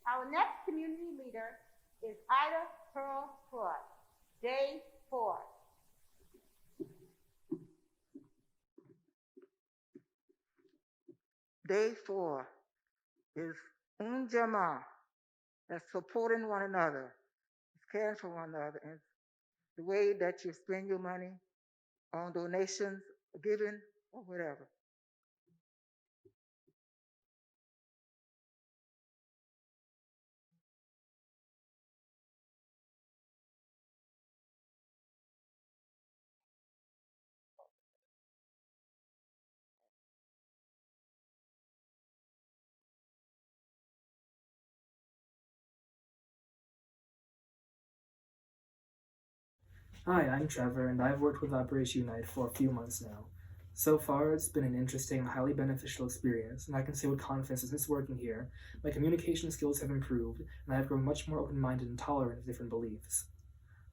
Our next community leader is Ida Pearl Floyd, Day 4. Day 4 is UJAMAA, that's supporting one another, it's caring for one another, and the way that you spend your money on donations, giving, or whatever. Hi, I'm Trevor, and I've worked with Operation Unite for a few months now. So far, it's been an interesting and highly beneficial experience, and I can say with confidence that since working here, my communication skills have improved, and I have grown much more open-minded and tolerant of different beliefs.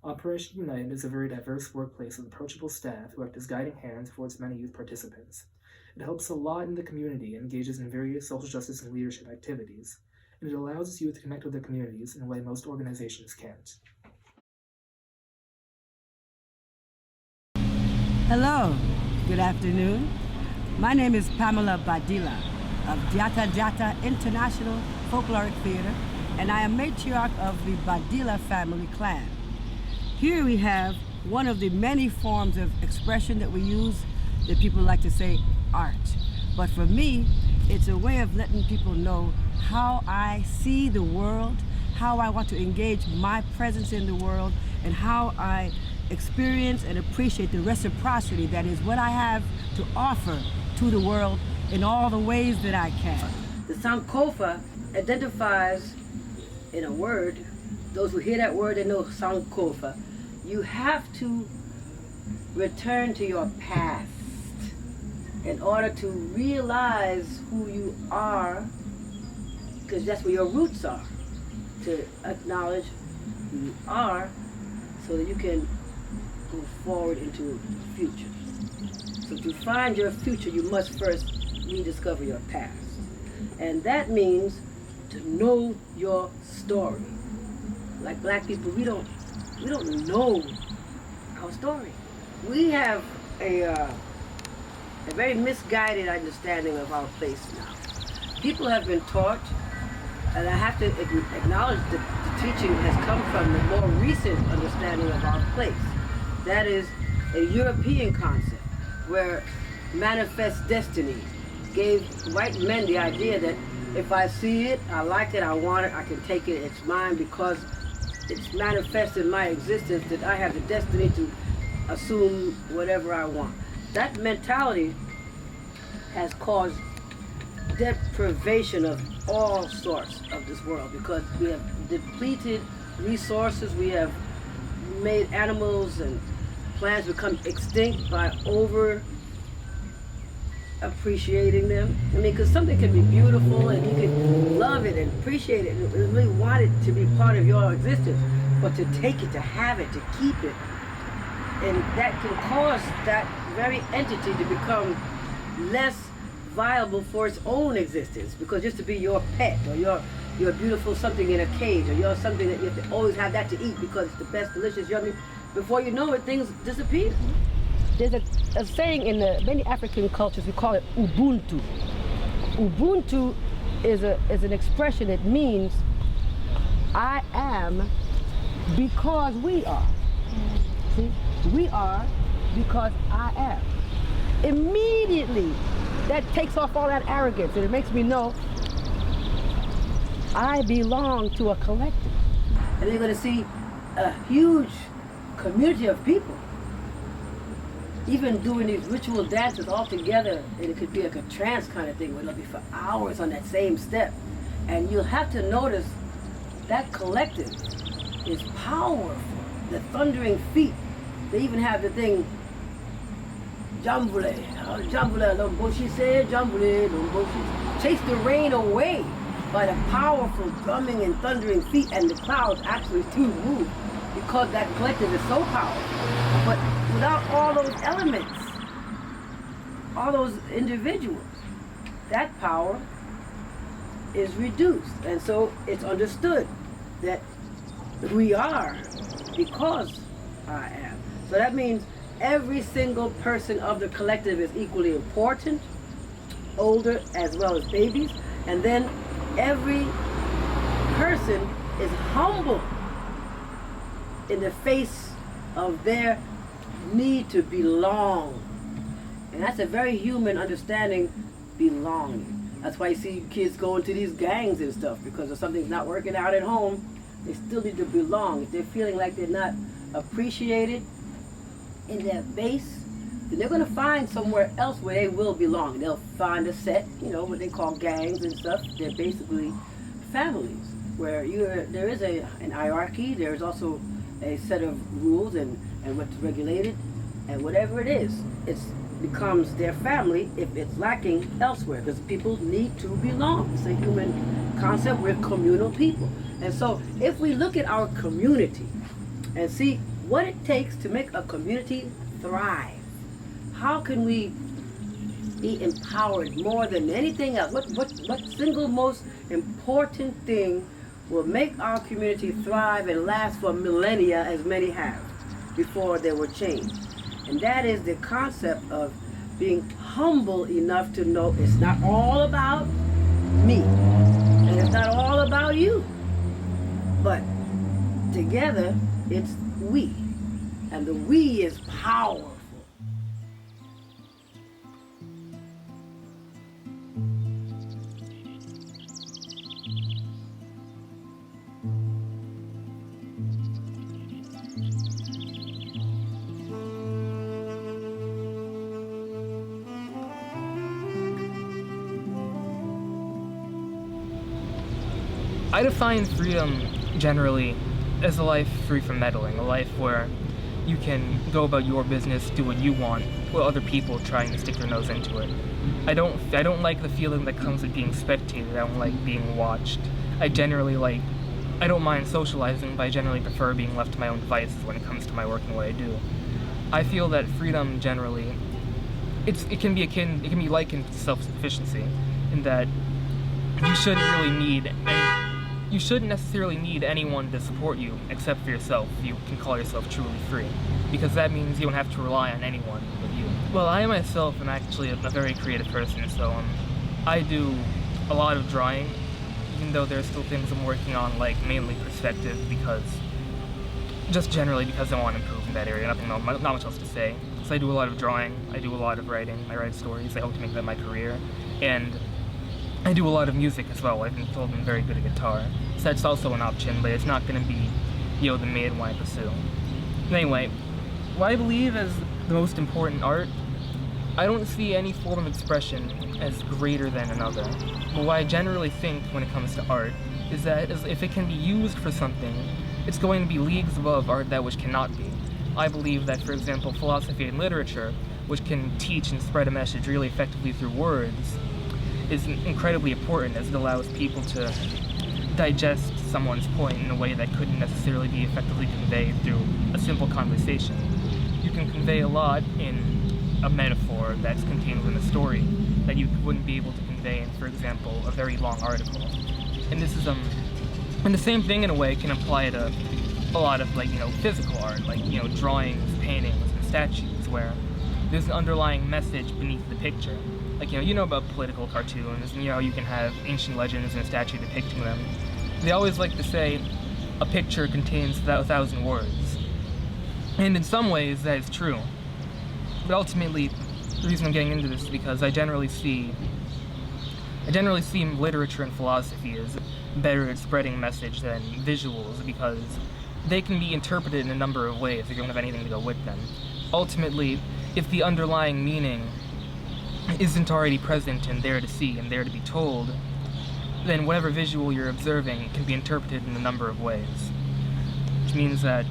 Operation Unite is a very diverse workplace with approachable staff who act as guiding hands for its many youth participants. It helps a lot in the community and engages in various social justice and leadership activities, and it allows its youth to connect with their communities in a way most organizations can't. Hello, good afternoon. My name is Pamela Badilla of Jata Jata International Folkloric Theater, and I am matriarch of the Badilla family clan. Here we have one of the many forms of expression that we use that people like to say art. But for me, it's a way of letting people know how I see the world, how I want to engage my presence in the world, and how I experience and appreciate the reciprocity that is what I have to offer to the world in all the ways that I can. The Sankofa identifies in a word, those who hear that word, they know Sankofa. You have to return to your past in order to realize who you are, because that's where your roots are, to acknowledge who you are so that you can go forward into the future. So to find your future, you must first rediscover your past. And that means to know your story. Like black people, we don't know our story. We have a very misguided understanding of our place now. People have been taught, and I have to acknowledge that the teaching has come from the more recent understanding of our place. That is a European concept where manifest destiny gave white men the idea that if I see it, I like it, I want it, I can take it, it's mine because it's manifest in my existence that I have the destiny to assume whatever I want. That mentality has caused deprivation of all sorts of this world because we have depleted resources, we have made animals and plants become extinct by over appreciating them. I mean, because something can be beautiful and you can love it and appreciate it and really want it to be part of your existence, but to take it, to have it, to keep it, and that can cause that very entity to become less viable for its own existence, because just to be your pet or your beautiful something in a cage, or you're something that you have to always have that to eat because it's the best, delicious, yummy, before you know it, things disappear. There's a saying in the many African cultures, we call it Ubuntu. Ubuntu is an expression that means I am because we are. See? We are because I am. Immediately, that takes off all that arrogance and it makes me know I belong to a collective. And they're going to see a huge community of people even doing these ritual dances all together, and it could be like a trance kind of thing where they'll be for hours on that same step. And you'll have to notice that collective is powerful. The thundering feet, they even have the thing, Jambule, Jambule, Lomboshi said, Jambule, Lomboshi. Chase the rain away by the powerful drumming and thundering feet, and the clouds actually do move because that collective is so powerful. But without all those elements, all those individuals, that power is reduced. And so it's understood that we are because I am. So that means every single person of the collective is equally important, older as well as babies, and then every person is humble in the face of their need to belong. And that's a very human understanding, belonging. That's why you see kids go into these gangs and stuff, because if something's not working out at home, they still need to belong. If they're feeling like they're not appreciated in their base, then they're going to find somewhere else where they will belong. They'll find a set, you know, what they call gangs and stuff. They're basically families where there is an hierarchy. There's also a set of rules and what's regulated, and whatever it is, it becomes their family if it's lacking elsewhere, because people need to belong. It's a human concept. We're communal people. And so if we look at our community and see what it takes to make a community thrive, how can we be empowered more than anything else? What single most important thing will make our community thrive and last for millennia, as many have, before there were change? And that is the concept of being humble enough to know it's not all about me, and it's not all about you, but together it's we, and the we is powerful. I define freedom generally as a life free from meddling, a life where you can go about your business, do what you want, while other people trying to stick their nose into it. I don't like the feeling that comes with being spectated. I don't like being watched. I don't mind socializing, but I generally prefer being left to my own devices when it comes to my work and what I do. I feel that freedom generally, it can be likened to self-sufficiency, in that you shouldn't necessarily need anyone to support you except for yourself. You can call yourself truly free, because that means you don't have to rely on anyone but you. Well, I myself am actually a very creative person, so I do a lot of drawing, even though there's still things I'm working on, like mainly perspective, just generally because I want to improve in that area. Not much else to say. So I do a lot of drawing, I do a lot of writing, I write stories, I hope to make that my career, and I do a lot of music as well. I've been told I'm very good at guitar, so that's also an option, but it's not going to be, the main one I pursue. Anyway, what I believe is the most important art, I don't see any form of expression as greater than another. But what I generally think when it comes to art is that if it can be used for something, it's going to be leagues above art that which cannot be. I believe that, for example, philosophy and literature, which can teach and spread a message really effectively through words, is incredibly important, as it allows people to digest someone's point in a way that couldn't necessarily be effectively conveyed through a simple conversation. You can convey a lot in a metaphor that's contained within a story that you wouldn't be able to convey in, for example, a very long article. And this is and the same thing in a way can apply to a lot of physical art, drawings, paintings, and statues, where there's an underlying message beneath the picture. About political cartoons, and you can have ancient legends and a statue depicting them. They always like to say, a picture contains 1,000 words. And in some ways, that is true. But ultimately, the reason I'm getting into this is because I generally see literature and philosophy as better at spreading message than visuals, because they can be interpreted in a number of ways if you don't have anything to go with them. Ultimately, if the underlying meaning isn't already present and there to see and there to be told, then whatever visual you're observing can be interpreted in a number of ways. Which means that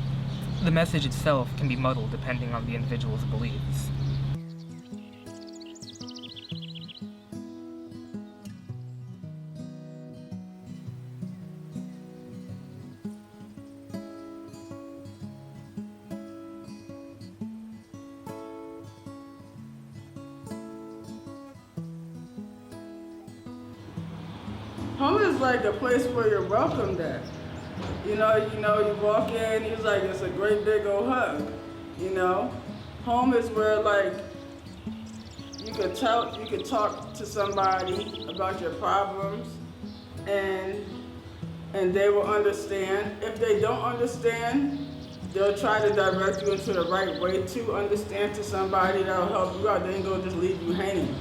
the message itself can be muddled depending on the individual's beliefs. home is like a place where you're welcomed at. You walk in, it's like it's a great big old hug. Home is where like you could talk to somebody about your problems, and they will understand. If they don't understand, they'll try to direct you into the right way to understand to somebody that'll help you out. They ain't gonna just leave you hanging.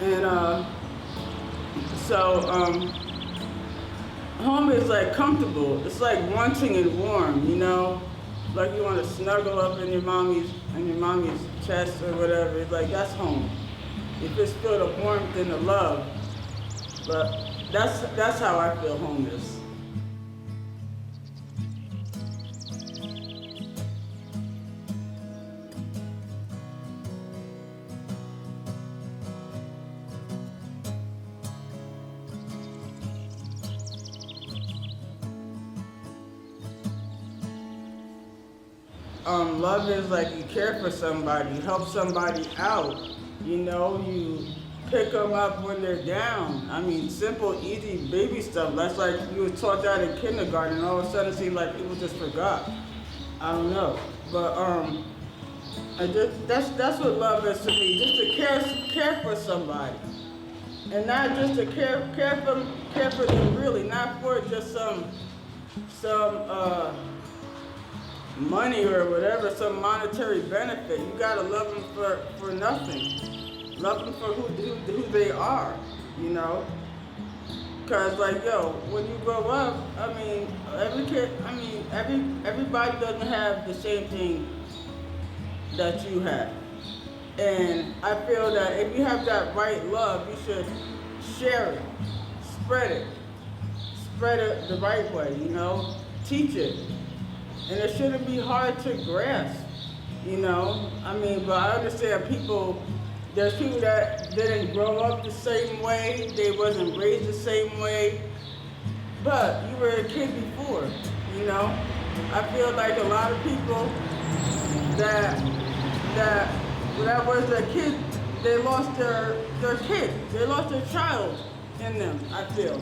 And home is like comfortable. It's like wanting and warm, like you want to snuggle up in your mommy's chest or whatever. It's like that's home. You just feel the warmth and the love. But that's how I feel home is. Love is like you care for somebody, you help somebody out, you pick them up when they're down. I mean, simple, easy baby stuff. That's like you were taught that in kindergarten and all of a sudden it seemed like people just forgot. I don't know. But that's what love is to me, just to care for somebody. And not just to care for them really, not for just some money or whatever, some monetary benefit. You gotta love them for nothing. Love them for who they are, Cause like, when you grow up, I mean, everybody doesn't have the same thing that you have. And I feel that if you have that right love, you should share it, spread it the right way, teach it. And it shouldn't be hard to grasp, but I understand there's people that didn't grow up the same way, they wasn't raised the same way, but you were a kid before, I feel like a lot of people that was a kid, they lost their kid, they lost their child in them, I feel.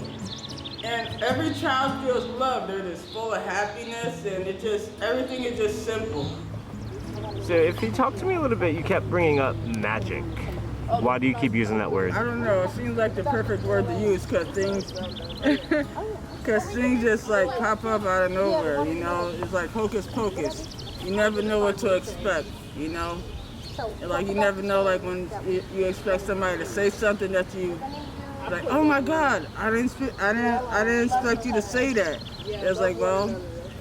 And every child feels loved. They're just full of happiness, and everything is just simple. So if you talk to me a little bit, you kept bringing up magic. Why do you keep using that word? I don't know. It seems like the perfect word to use because things just like pop up out of nowhere. It's like hocus pocus. You never know what to expect. Like you never know, like when you expect somebody to say something that you. Like, oh my God, I didn't expect you to say that. It's like, well, it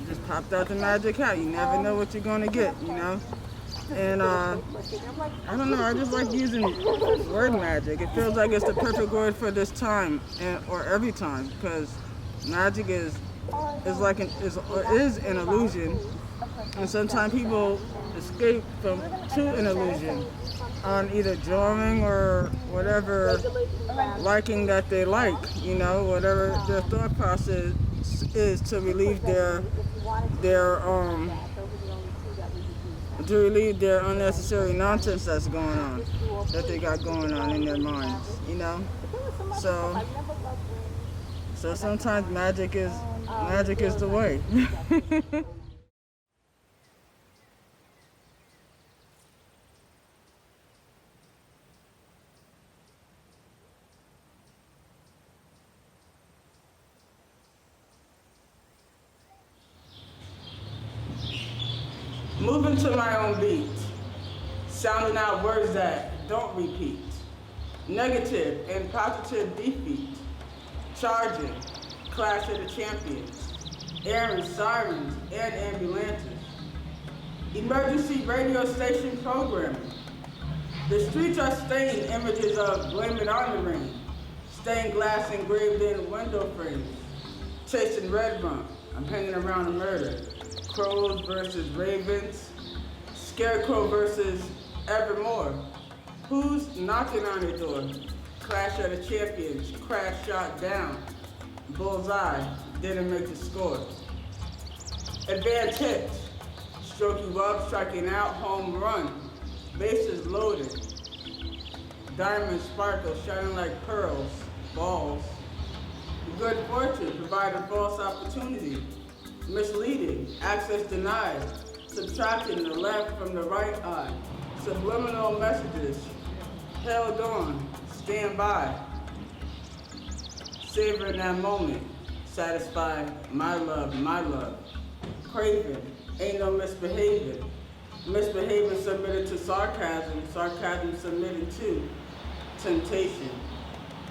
just popped out the magic hat. You never know what you're gonna get, And I don't know, I just like using word magic. It feels like it's the perfect word for this time or every time, because magic is an illusion, and sometimes people escape to an illusion on either drawing or whatever liking that they like, whatever their thought process is to relieve their unnecessary nonsense that's going on, that they got going on in their minds, So sometimes magic is the way. Moving to my own beat, sounding out words that don't repeat, negative and positive defeat, charging, clash of the champions, airing sirens and ambulances, emergency radio station programming. The streets are stained images of blame it on the rain, stained glass engraved in window frames, chasing red rum, I'm hanging around a murder. Crows versus ravens, scarecrow versus evermore. Who's knocking on your door? Clash of the champions, crash shot down. Bullseye, didn't make the score. Advanced hits, stroke you up, striking out, home run. Bases loaded. Diamond sparkles shining like pearls, balls. Good fortune, providing false opportunity. Misleading, access denied. Subtracting the left from the right eye. Subliminal messages, held on, stand by. Savor that moment, satisfy my love, my love. Craving, ain't no misbehaving. Misbehaving submitted to sarcasm, sarcasm submitted to temptation.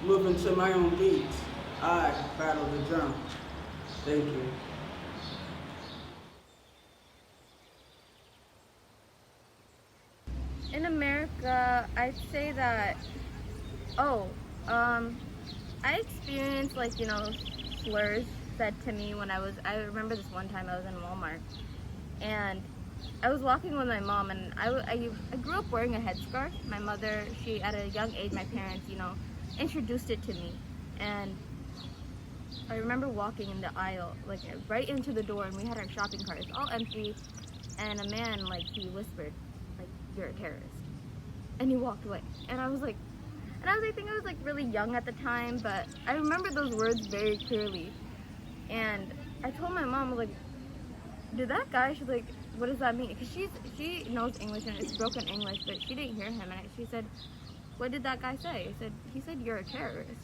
Moving to my own beat, I battle the drum. Thank you. In America, I'd say that, I experienced, like, you know, slurs said to me when I remember this one time I was in Walmart, and I was walking with my mom, and I grew up wearing a headscarf. My mother, at a young age, my parents, you know, introduced it to me, and I remember walking in the aisle, like, right into the door, and we had our shopping cart. It's all empty, and a man, like, he whispered, like, "You're a terrorist," and he walked away, and I think I was like really young at the time, but I remember those words very clearly, and I told my mom, I was like, "Did that guy?" She's like, "What does that mean?" Because she knows English and it's broken English, but she didn't hear him, and she said, "What did that guy say?" He said, "You're a terrorist."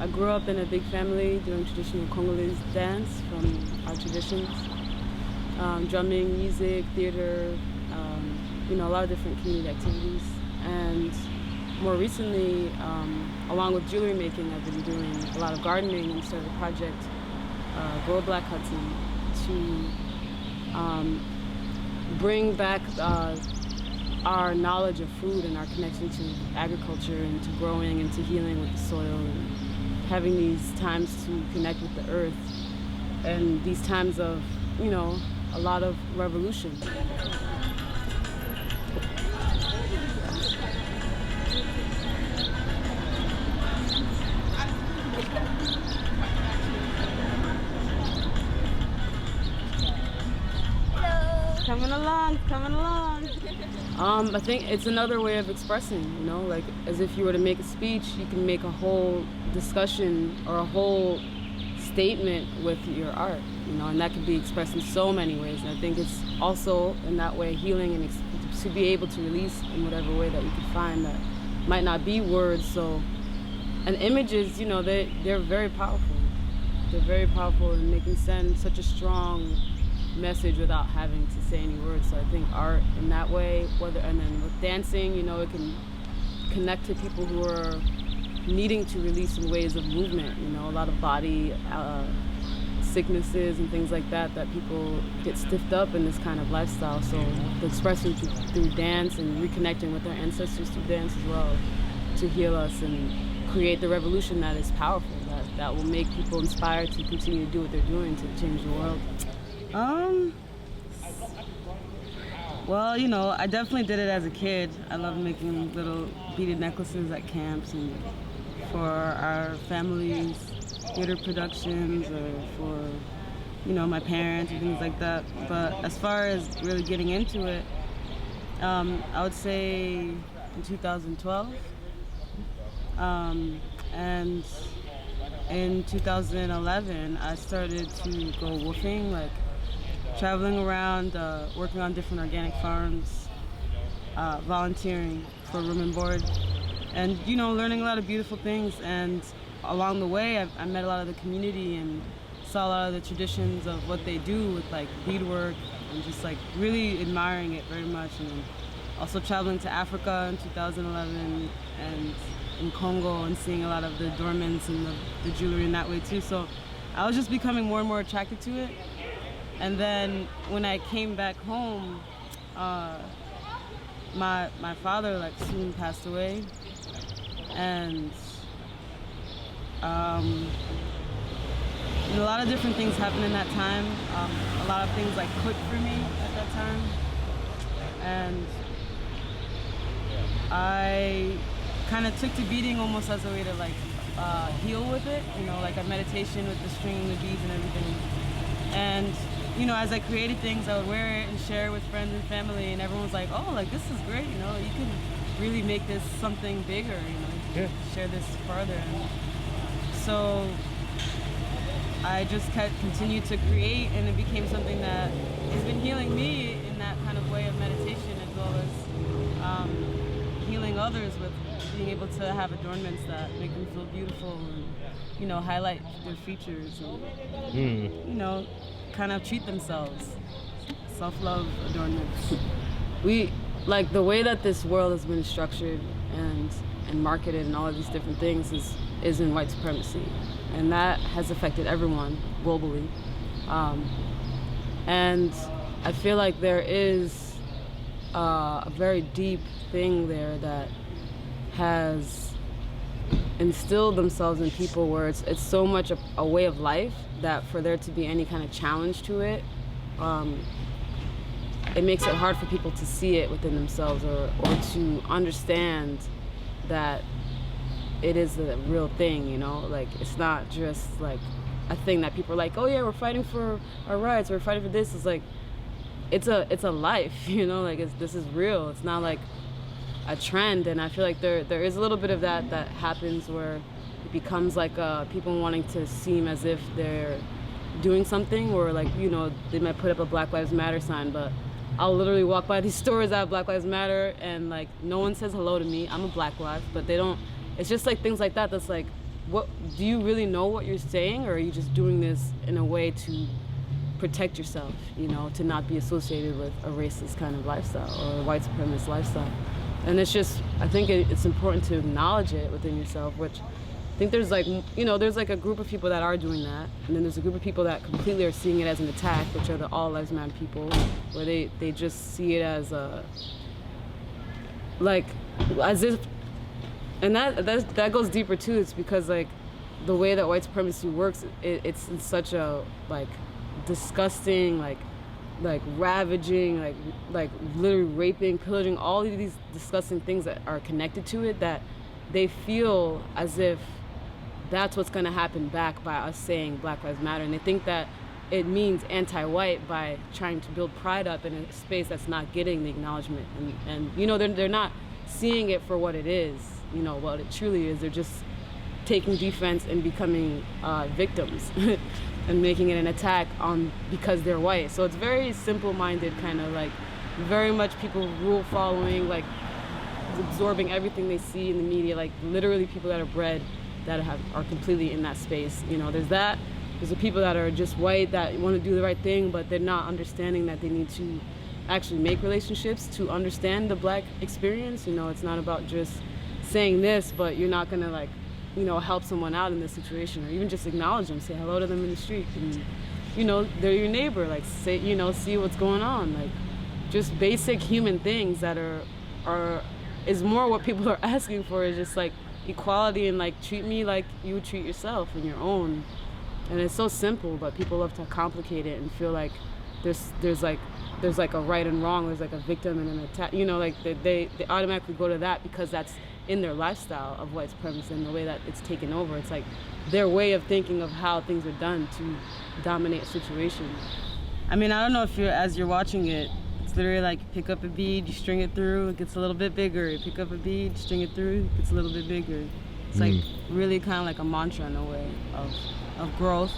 I grew up in a big family doing traditional Congolese dance from our traditions. Drumming, music, theater, you know, a lot of different community activities. And more recently, along with jewelry making, I've been doing a lot of gardening and started a project, Grow Black Hudson, to bring back our knowledge of food and our connection to agriculture and to growing and to healing with the soil and having these times to connect with the earth and these times of, you know, a lot of revolution. Coming along, coming along. I think it's another way of expressing, you know, like as if you were to make a speech, you can make a whole discussion or a whole statement with your art, you know, and that can be expressed in so many ways. And I think it's also in that way healing and to be able to release in whatever way that you can find that might not be words. So, and images, you know, they're very powerful. They're very powerful in send such a strong message without having to say any words. So I think art in that way, and then with dancing, you know, it can connect to people who are needing to release in ways of movement, you know, a lot of body sicknesses and things like that people get stiffed up in this kind of lifestyle. So the expression through dance and reconnecting with our ancestors through dance as well to heal us and create the revolution that is powerful, that will make people inspired to continue to do what they're doing to change the world. Well, you know, I definitely did it as a kid. I love making little beaded necklaces at camps and for our families, theater productions, or for, you know, my parents and things like that. But as far as really getting into it, I would say in 2012. And in 2011, I started to go woofing, like traveling around, working on different organic farms, volunteering for room and board, and, you know, learning a lot of beautiful things. And along the way, I met a lot of the community and saw a lot of the traditions of what they do with like beadwork and just like really admiring it very much. And also traveling to Africa in 2011 and in Congo and seeing a lot of the adornments and the jewelry in that way too. So I was just becoming more and more attracted to it. And then when I came back home, my father like soon passed away, and a lot of different things happened in that time. A lot of things like clicked for me at that time, and I kind of took to beading almost as a way to like heal with it, you know, like a meditation with the string and the beads and everything. And you know, as I created things, I would wear it and share it with friends and family, and everyone was like, oh, like, this is great, you know, you can really make this something bigger, you know, you can share this further. And so I just continued to create, and it became something that has been healing me in that kind of way of meditation, as well as healing others with being able to have adornments that make them feel beautiful and, you know, highlight their features and, you know, kind of treat themselves. Self-love adornments. We, like, the way that this world has been structured and marketed and all of these different things is in white supremacy. And that has affected everyone globally. And I feel like there is a very deep thing there that has instilled themselves in people where it's so much a way of life that for there to be any kind of challenge to it, it makes it hard for people to see it within themselves or to understand that it is a real thing, you know? Like, it's not just like a thing that people are like, oh yeah, we're fighting for our rights, we're fighting for this. It's like, it's a life, you know? Like, this is real. It's not like a trend. And I feel like there is a little bit of that happens where it becomes like people wanting to seem as if they're doing something, or like, you know, they might put up a Black Lives Matter sign, but I'll literally walk by these stores that have Black Lives Matter and like no one says hello to me. I'm a Black life, but they don't. It's just like things like that that's like, what, do you really know what you're saying, or are you just doing this in a way to protect yourself, you know, to not be associated with a racist kind of lifestyle or a white supremacist lifestyle? And it's just, I think it's important to acknowledge it within yourself, which I think there's like, you know, there's like a group of people that are doing that, and then there's a group of people that completely are seeing it as an attack, which are the All Lives Matter people, where they just see it as a, like, as if, and that goes deeper too. It's because like the way that white supremacy works, it's in such a like disgusting, like ravaging, like literally raping, pillaging, all of these disgusting things that are connected to it, that they feel as if that's what's going to happen back by us saying Black Lives Matter, and they think that it means anti-white by trying to build pride up in a space that's not getting the acknowledgement, and you know, they're not seeing it for what it is, you know, what it truly is. They're just taking defense and becoming victims and making it an attack on because they're white. So it's very simple-minded, kind of like very much people rule following, like absorbing everything they see in the media, like literally people that are bred that are completely in that space. You know, there's the people that are just white that want to do the right thing, but they're not understanding that they need to actually make relationships to understand the Black experience. You know, it's not about just saying this, but you're not gonna, like, you know, help someone out in this situation, or even just acknowledge them, say hello to them in the street, and, you know, they're your neighbor, like, say, you know, see what's going on, like, just basic human things that is more what people are asking for, is just like equality, and like treat me like you would treat yourself and your own. And it's so simple, but people love to complicate it and feel like there's like a right and wrong, there's like a victim and an attack, you know, like they automatically go to that because that's in their lifestyle of white supremacy and the way that it's taken over. It's like their way of thinking of how things are done to dominate a situation. I mean, I don't know if as you're watching it, it's literally like you pick up a bead, you string it through, it gets a little bit bigger. You pick up a bead, string it through, it gets a little bit bigger. It's like really kind of like a mantra in a way of growth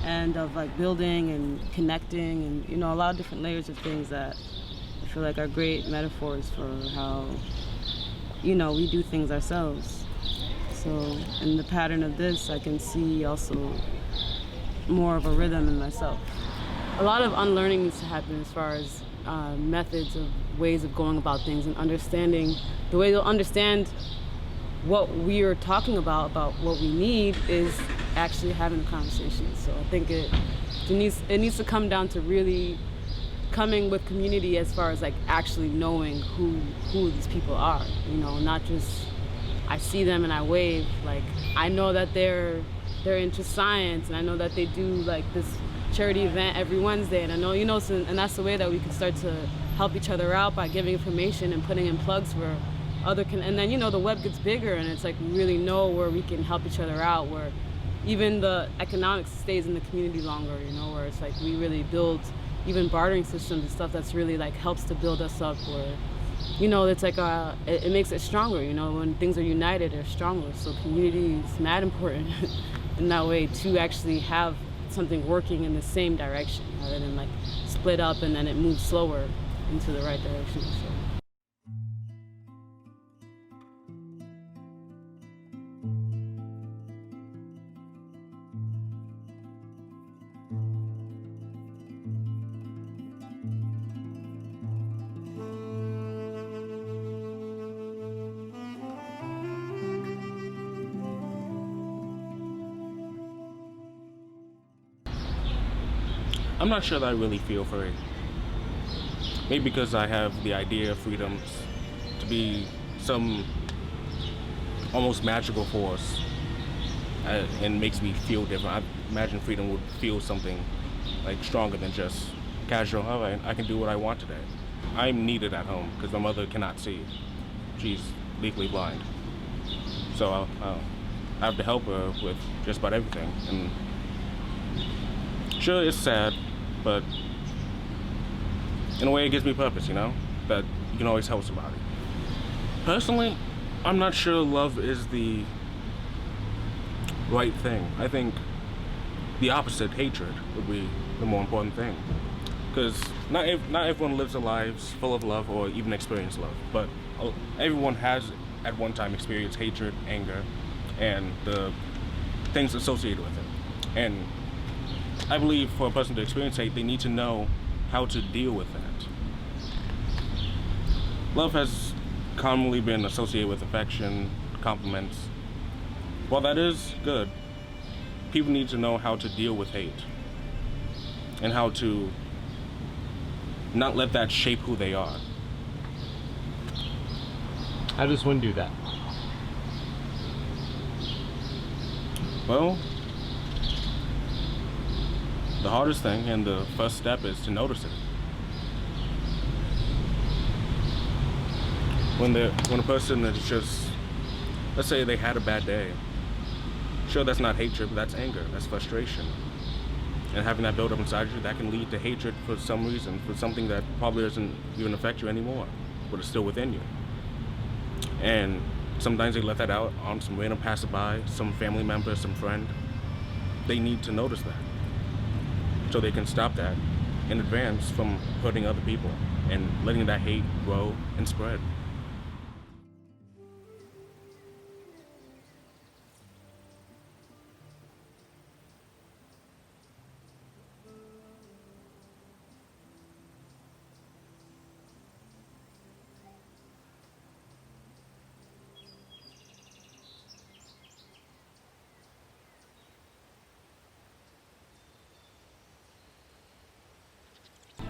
and of like building and connecting, and, you know, a lot of different layers of things that I feel like are great metaphors for how, you know, we do things ourselves. So in the pattern of this, I can see also more of a rhythm in myself. A lot of unlearning needs to happen as far as methods of ways of going about things, and understanding the way you'll understand what we are talking about what we need is actually having a conversation. So I think it needs to come down to really coming with community as far as like actually knowing who these people are, you know, not just I see them and I wave. Like, I know that they're into science, and I know that they do like this charity event every Wednesday, and I know, you know, so, and that's the way that we can start to help each other out, by giving information and putting in plugs for and then, you know, the web gets bigger, and it's like we really know where we can help each other out, where even the economics stays in the community longer, you know, where it's like we really build even bartering systems and stuff that's really like helps to build us up, where, you know, it's like it makes it stronger, you know, when things are united, they're stronger. So community is mad important in that way, to actually have something working in the same direction rather than like split up and then it moves slower into the right direction. So. I'm not sure that I really feel for it. Maybe because I have the idea of freedoms to be some almost magical force, and makes me feel different. I imagine freedom would feel something like stronger than just casual, oh, I can do what I want today. I'm needed at home because my mother cannot see. She's legally blind. So I have to help her with just about everything. And sure, it's sad, but in a way it gives me purpose, you know, that you can always help somebody. Personally, I'm not sure love is the right thing. I think the opposite, hatred, would be the more important thing. Because not everyone lives their lives full of love or even experience love, but everyone has at one time experienced hatred, anger, and the things associated with it. And I believe for a person to experience hate, they need to know how to deal with that. Love has commonly been associated with affection, compliments. While that is good, people need to know how to deal with hate and how to not let that shape who they are. How does one do that? Well, the hardest thing and the first step is to notice it. When a person is just, let's say they had a bad day, sure, that's not hatred, but that's anger, that's frustration. And having that build up inside you, that can lead to hatred for some reason, for something that probably doesn't even affect you anymore, but it's still within you. And sometimes they let that out on some random passerby, some family member, some friend. They need to notice that, so they can stop that in advance from hurting other people and letting that hate grow and spread.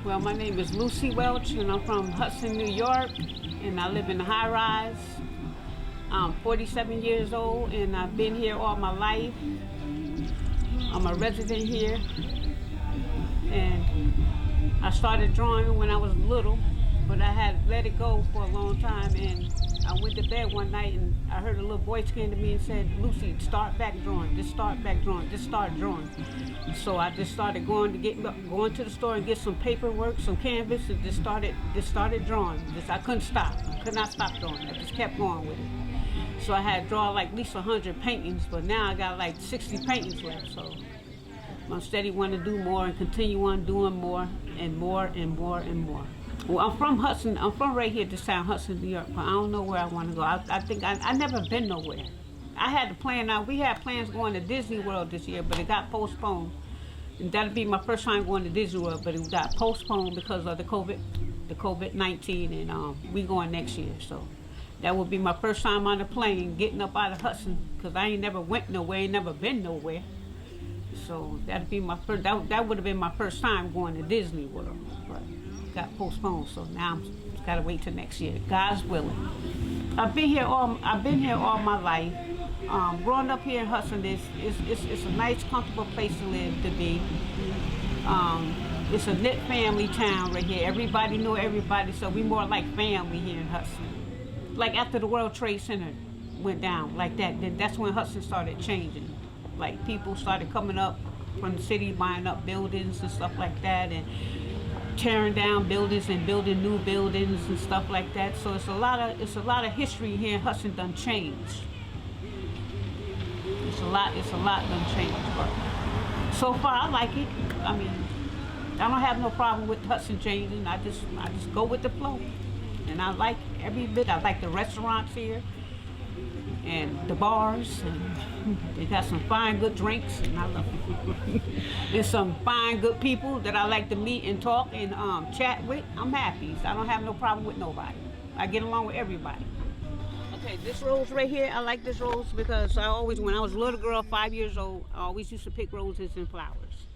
Well, my name is Lucy Welch, and I'm from Hudson, New York, and I live in a high-rise. I'm 47 years old, and I've been here all my life. I'm a resident here, and I started drawing when I was little, but I had let it go for a long time, and I went to bed one night, and I heard a little voice came to me and said, Lucy, start back drawing, just start back drawing, just start drawing. So I just started going to the store and get some paperwork, some canvas, and just started drawing. I couldn't stop. I could not stop drawing. I just kept going with it. So I had to draw like at least 100 paintings, but now I got like 60 paintings left. So I'm steady wanting to do more and continue on doing more and more and more and more. Well, I'm from Hudson. I'm from right here, this town, Hudson, New York, but I don't know where I want to go. I think I never been nowhere. I had the plan out. We had plans going to Disney World this year, but it got postponed. And that'll be my first time going to Disney World, but it got postponed because of the COVID-19, and we going next year. So that will be my first time on the plane, getting up out of Hudson, because I ain't never went nowhere, ain't never been nowhere. So that'll be my first. That would have been my first time going to Disney World, but it got postponed. So now I'm gotta wait till next year. God's willing. I've been here all my life. Growing up here in Hudson, it's a nice, comfortable place to live, to be. It's a knit family town right here. Everybody know everybody, so we more like family here in Hudson. Like after the World Trade Center went down, like that, then that's when Hudson started changing. Like people started coming up from the city, buying up buildings and stuff like that, and tearing down buildings and building new buildings and stuff like that. So it's a lot of history here in Hudson done changed. It's a lot done changed. But so far I like it. I mean, I don't have no problem with Hudson changing. I just go with the flow. And I like every bit. I like the restaurants here and the bars, and they got some fine good drinks, and I love it. There's some fine good people that I like to meet and talk and chat with. I'm happy. I don't have no problem with nobody. I get along with everybody. Okay, this rose right here, I like this rose because I always, when I was a little girl, 5 years old, I always used to pick roses and flowers.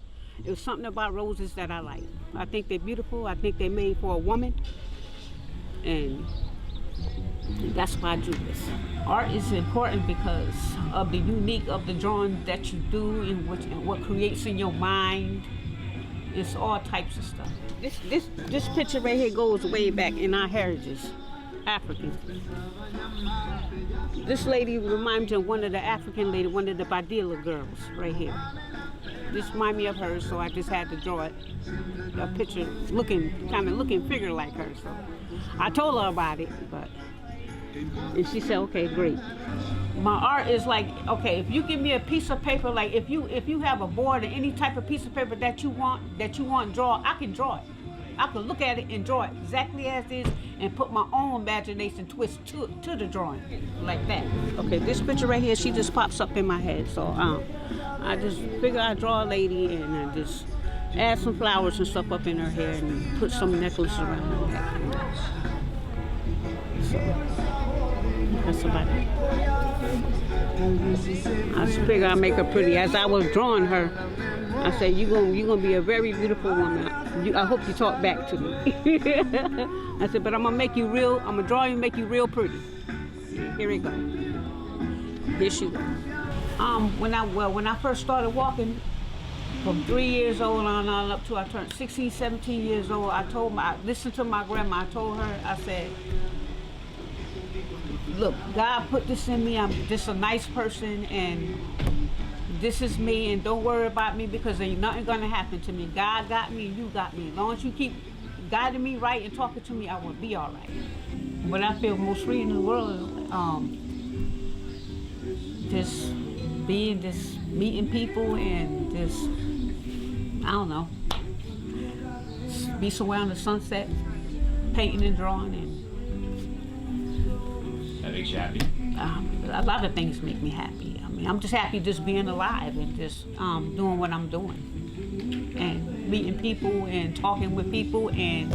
It was something about roses that I like. I think they're beautiful. I think they're made for a woman. And that's why I drew this. Art is important because of the unique of the drawing that you do and what creates in your mind. It's all types of stuff. This picture right here goes way back in our heritage, African. This lady reminds me of one of the African ladies, one of the Badilla girls right here. This reminds me of her, so I just had to draw it. A picture kind of looking figure like her. So I told her about it, and she said, okay, great. My art is like, okay, if you give me a piece of paper, like if you have a board or any type of piece of paper that you want draw, I can draw it. I can look at it and draw it exactly as is and put my own imagination twist to the drawing, like that. Okay, this picture right here, she just pops up in my head. So I just figure I'd draw a lady and I just add some flowers and stuff up in her hair and put some necklace around her neck. So that's about it. I just figure I'd make her pretty. As I was drawing her, I said, you're gonna be a very beautiful woman. I hope you talk back to me. I said, but I'm gonna make you real, I'm gonna draw you and make you real pretty. Here we go. Here she goes. When I first started walking, from 3 years old on up to I turned 16, 17 years old, I listened to my grandma. I told her, I said, look, God put this in me. I'm just a nice person, and this is me, and don't worry about me because ain't nothing gonna happen to me. God got me, and you got me. As long as you keep guiding me right and talking to me, I will be all right. What I feel most free in the world is just meeting people and just, I don't know, be somewhere on the sunset, painting and drawing. That makes you happy? A lot of things make me happy. I mean, I'm just happy just being alive and just doing what I'm doing. And meeting people and talking with people and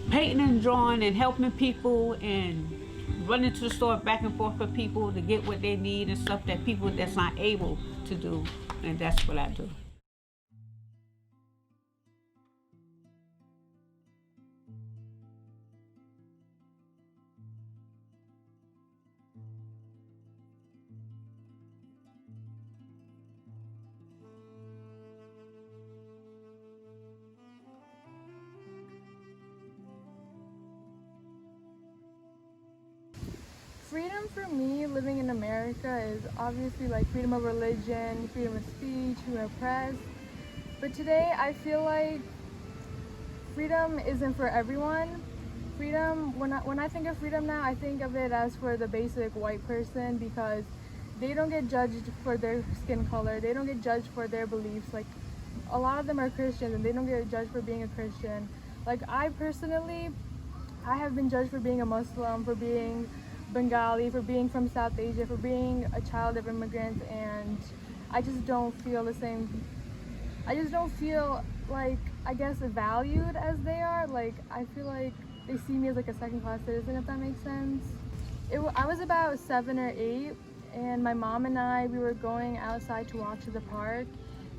painting and drawing and helping people and running to the store back and forth for people to get what they need and stuff that people that's not able to do. And that's what I do. Freedom for me, living in America, is obviously like freedom of religion, freedom of speech, freedom of press. But today I feel like freedom isn't for everyone. Freedom, when I think of freedom now, I think of it as for the basic white person because they don't get judged for their skin color. They don't get judged for their beliefs. Like, a lot of them are Christians and they don't get judged for being a Christian. Like, I personally, I have been judged for being a Muslim, for being Bengali, for being from South Asia, for being a child of immigrants, and I just don't feel the same. I just don't feel like, I guess, valued as they are. Like, I feel like they see me as like a second-class citizen, if that makes sense. I was about 7 or 8, and my mom and I, we were going outside to walk to the park,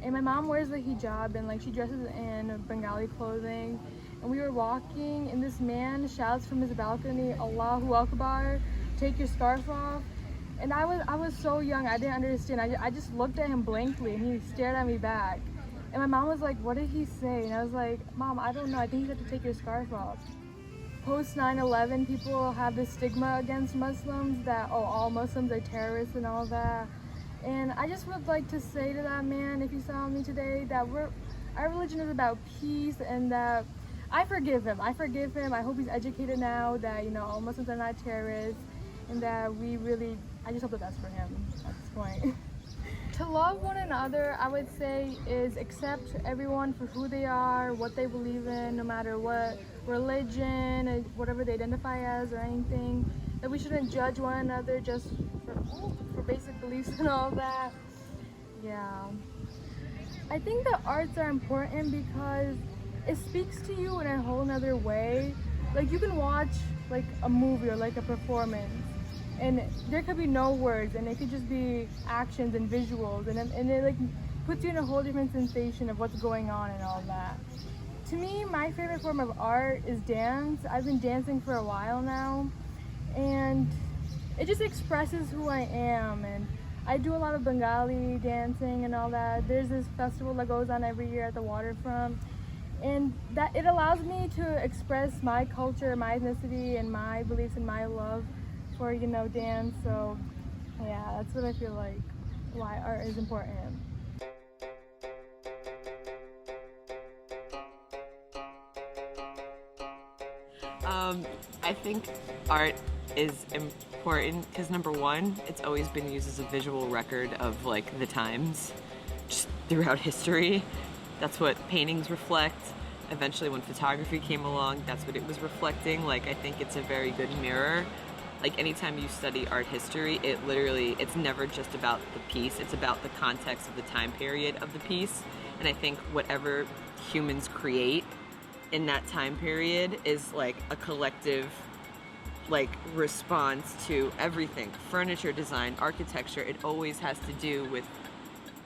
and my mom wears the hijab and like she dresses in Bengali clothing, and we were walking, and this man shouts from his balcony, "Allahu Akbar, take your scarf off." And I was so young, I didn't understand. I just looked at him blankly and he stared at me back. And my mom was like, "What did he say?" And I was like, "Mom, I don't know, I think he said to take your scarf off." Post 9/11, people have this stigma against Muslims that, oh, all Muslims are terrorists and all that. And I just would like to say to that man, if he saw me today, that our religion is about peace, and that I forgive him. I forgive him. I hope he's educated now that, you know, all Muslims are not terrorists, and that I just hope the best for him at this point. To love one another, I would say, is accept everyone for who they are, what they believe in, no matter what religion, whatever they identify as or anything. That we shouldn't judge one another just for basic beliefs and all that. Yeah. I think the arts are important because it speaks to you in a whole nother way. Like, you can watch like a movie or like a performance, and there could be no words, and it could just be actions and visuals, and it like puts you in a whole different sensation of what's going on and all that. To me, my favorite form of art is dance. I've been dancing for a while now, and it just expresses who I am. And I do a lot of Bengali dancing and all that. There's this festival that goes on every year at the Waterfront, and that it allows me to express my culture, my ethnicity, and my beliefs and my love for, you know, dance. So yeah, that's what I feel like why art is important. I think art is important because, number one, it's always been used as a visual record of like the times just throughout history. That's what paintings reflect. Eventually when photography came along, that's what it was reflecting. Like, I think it's a very good mirror. Like, anytime you study art history, it's never just about the piece, it's about the context of the time period of the piece. And I think whatever humans create in that time period is like a collective like response to everything. Furniture design, architecture, it always has to do with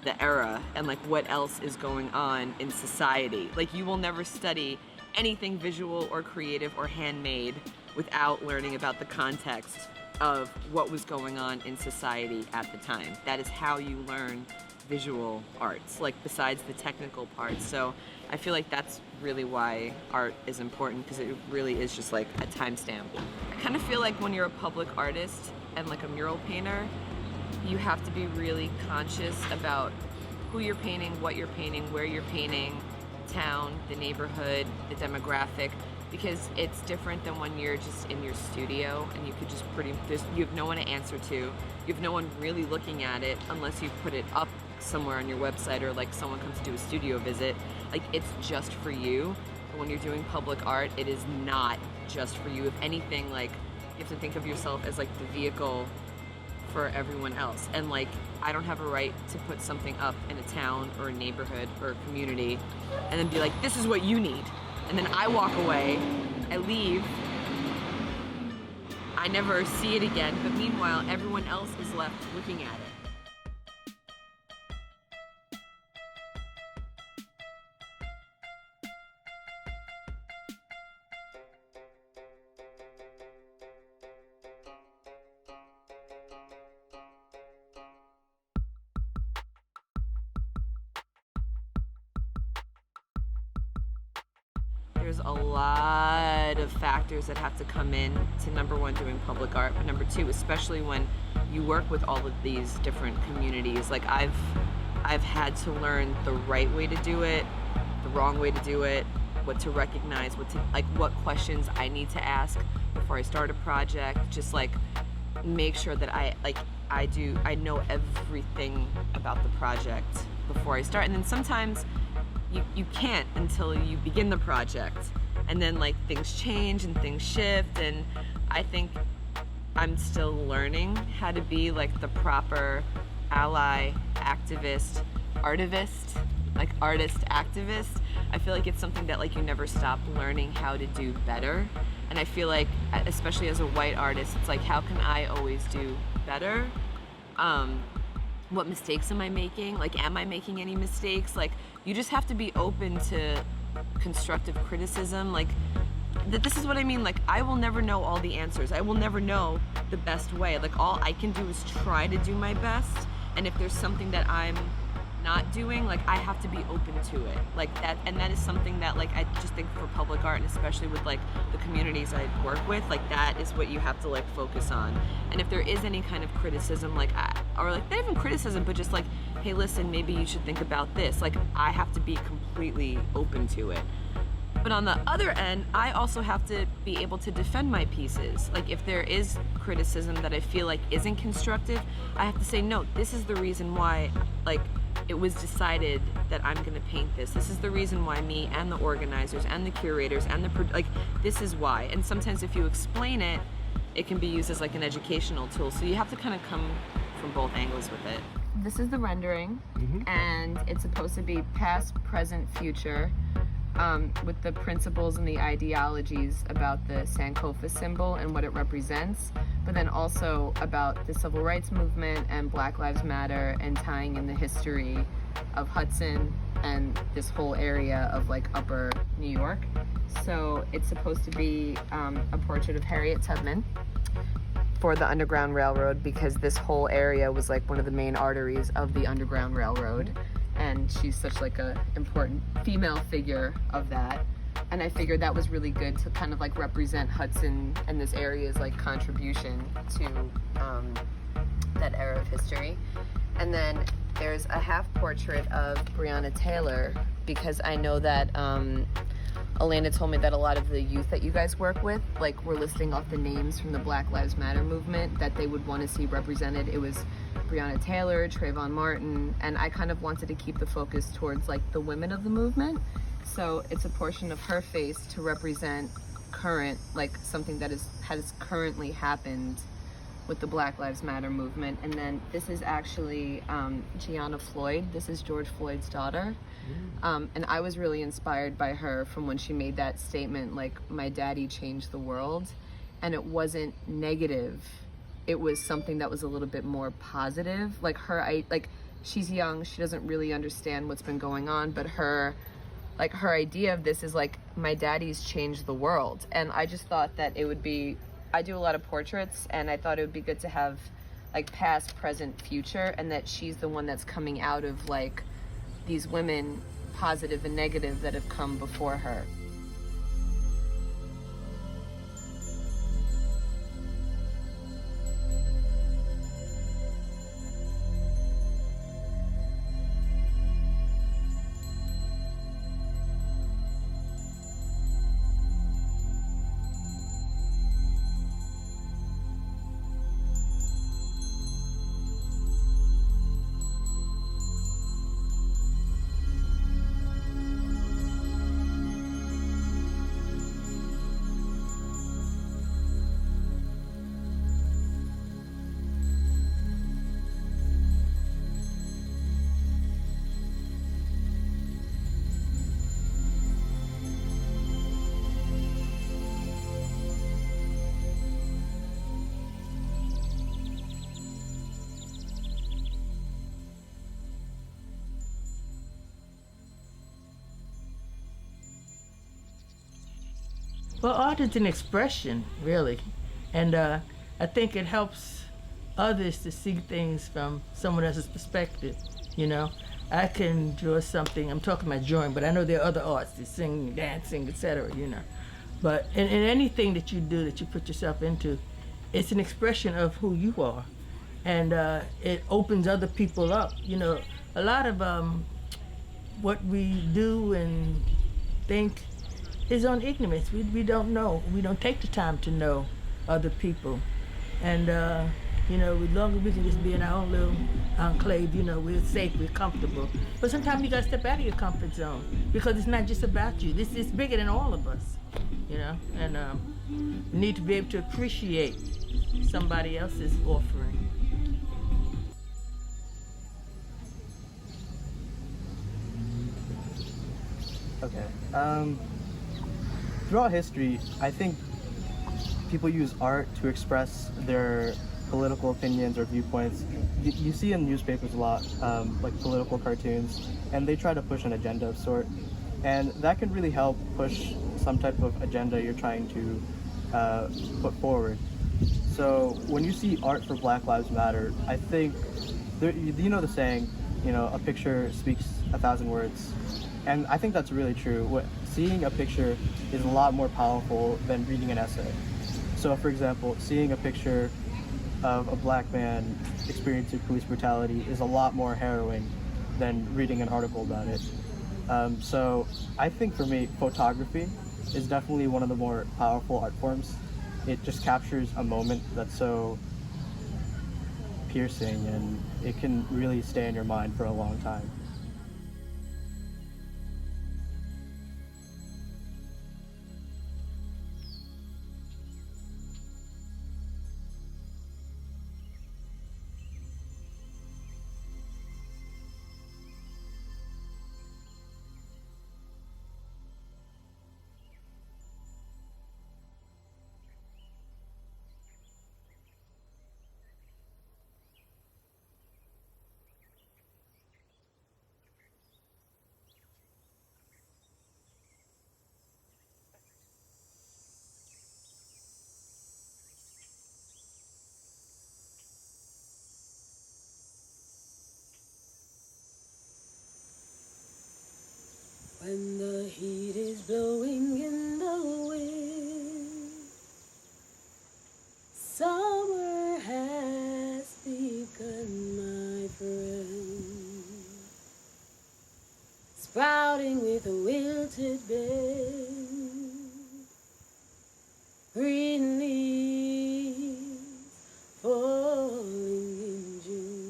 the era and like what else is going on in society. Like, you will never study anything visual or creative or handmade without learning about the context of what was going on in society at the time. That is how you learn visual arts, like besides the technical parts. So I feel like that's really why art is important, because it really is just like a timestamp. I kind of feel like when you're a public artist and like a mural painter, you have to be really conscious about who you're painting, what you're painting, where you're painting, town, the neighborhood, the demographic, because it's different than when you're just in your studio and you could just you have no one to answer to. You have no one really looking at it unless you put it up somewhere on your website or like someone comes to do a studio visit. Like, it's just for you. But when you're doing public art, it is not just for you. If anything, like, you have to think of yourself as like the vehicle for everyone else. And like, I don't have a right to put something up in a town or a neighborhood or a community and then be like, this is what you need. And then I walk away, I leave, I never see it again, but meanwhile, everyone else is left looking at it. There's a lot of factors that have to come in to, number one, doing public art, but number two, especially when you work with all of these different communities. Like, I've had to learn the right way to do it, the wrong way to do it, what to recognize, what questions I need to ask before I start a project. Just like make sure that I know everything about the project before I start. And then sometimes you can't until you begin the project, and then like things change and things shift, and I think I'm still learning how to be like the proper ally, activist, artivist, like artist activist. I feel like it's something that like you never stop learning how to do better, and I feel like especially as a white artist, it's like, how can I always do better? What mistakes am I making? Like, am I making any mistakes? Like, you just have to be open to constructive criticism. Like, this is what I mean. Like, I will never know all the answers. I will never know the best way. Like, all I can do is try to do my best. And if there's something that I'm not doing, like I have to be open to it, like that. And that is something that, like, I just think for public art, and especially with like the communities I work with, like that is what you have to like focus on. And if there is any kind of criticism, like or like not even criticism, but just like, hey, listen, maybe you should think about this, like I have to be completely open to it. But on the other end, I also have to be able to defend my pieces. Like if there is criticism that I feel like isn't constructive, I have to say, no, this is the reason why, like, it was decided that I'm gonna paint this. This is the reason why me and the organizers and the curators and like, this is why. And sometimes if you explain it, it can be used as like an educational tool. So you have to kind of come from both angles with it. This is the rendering, and it's supposed to be past, present, future. With the principles and the ideologies about the Sankofa symbol and what it represents, but then also about the civil rights movement and Black Lives Matter, and tying in the history of Hudson and this whole area of like upper New York. So it's supposed to be a portrait of Harriet Tubman for the Underground Railroad, because this whole area was like one of the main arteries of the Underground Railroad. And she's such like a important female figure of that. And I figured that was really good to kind of like represent Hudson and this area's like contribution to that era of history. And then there's a half portrait of Breonna Taylor, because I know that Elena told me that a lot of the youth that you guys work with, like, were listing off the names from the Black Lives Matter movement that they would want to see represented. It was Breonna Taylor, Trayvon Martin, and I kind of wanted to keep the focus towards like the women of the movement. So it's a portion of her face to represent current, like something that has currently happened with the Black Lives Matter movement. And then this is actually Gianna Floyd. This is George Floyd's daughter. And I was really inspired by her from when she made that statement, like, my daddy changed the world. And it wasn't negative. It was something that was a little bit more positive. Like she's young, she doesn't really understand what's been going on, but her idea of this is like, my daddy's changed the world. And I just thought that it would be, I do a lot of portraits, and I thought it would be good to have like past, present, future, and that she's the one that's coming out of like these women, positive and negative, that have come before her. Well, art is an expression, really. And I think it helps others to see things from someone else's perspective, you know? I can draw something, I'm talking about drawing, but I know there are other arts, the singing, dancing, etc., you know? But in anything that you do, that you put yourself into, it's an expression of who you are. And it opens other people up. You know, a lot of what we do and think is on ignorance. We don't know. We don't take the time to know other people. And, you know, as long as we can just be in our own little enclave, you know, we're safe, we're comfortable. But sometimes you gotta step out of your comfort zone, because it's not just about you. This is bigger than all of us, you know? And you need to be able to appreciate somebody else's offering. Okay. Throughout history, I think people use art to express their political opinions or viewpoints. You see in newspapers a lot, like political cartoons, and they try to push an agenda of sort. And that can really help push some type of agenda you're trying to put forward. So when you see art for Black Lives Matter, I think, you know the saying, you know, a picture speaks 1,000 words. And I think that's really true. Seeing a picture is a lot more powerful than reading an essay. So for example, seeing a picture of a black man experiencing police brutality is a lot more harrowing than reading an article about it. So I think for me, photography is definitely one of the more powerful art forms. It just captures a moment that's so piercing, and it can really stay in your mind for a long time. When the heat is blowing in the wind, summer has begun, my friend, sprouting with a wilted bend, green leaves falling in June,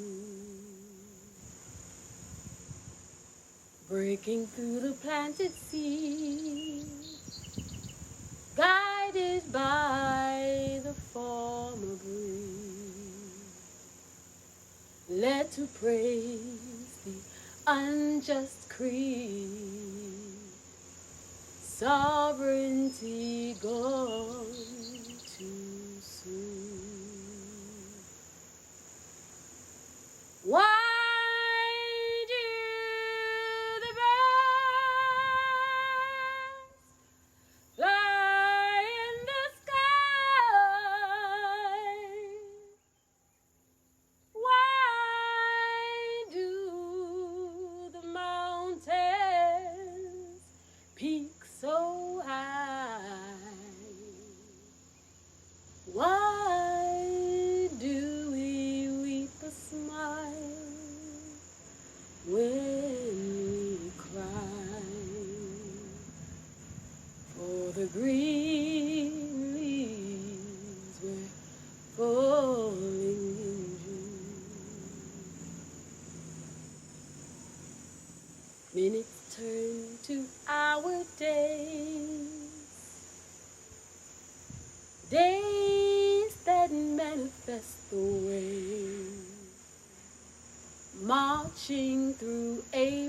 breaking through the planted seed, guided by the farmer breeze, led to praise the unjust creed, sovereignty gone too soon. Why fly in the sky? Why do the mountains peak so high? Why do we weep a smile when we cry? For the green leaves were falling in June. Minutes turn to our days, days that manifest the way, marching through a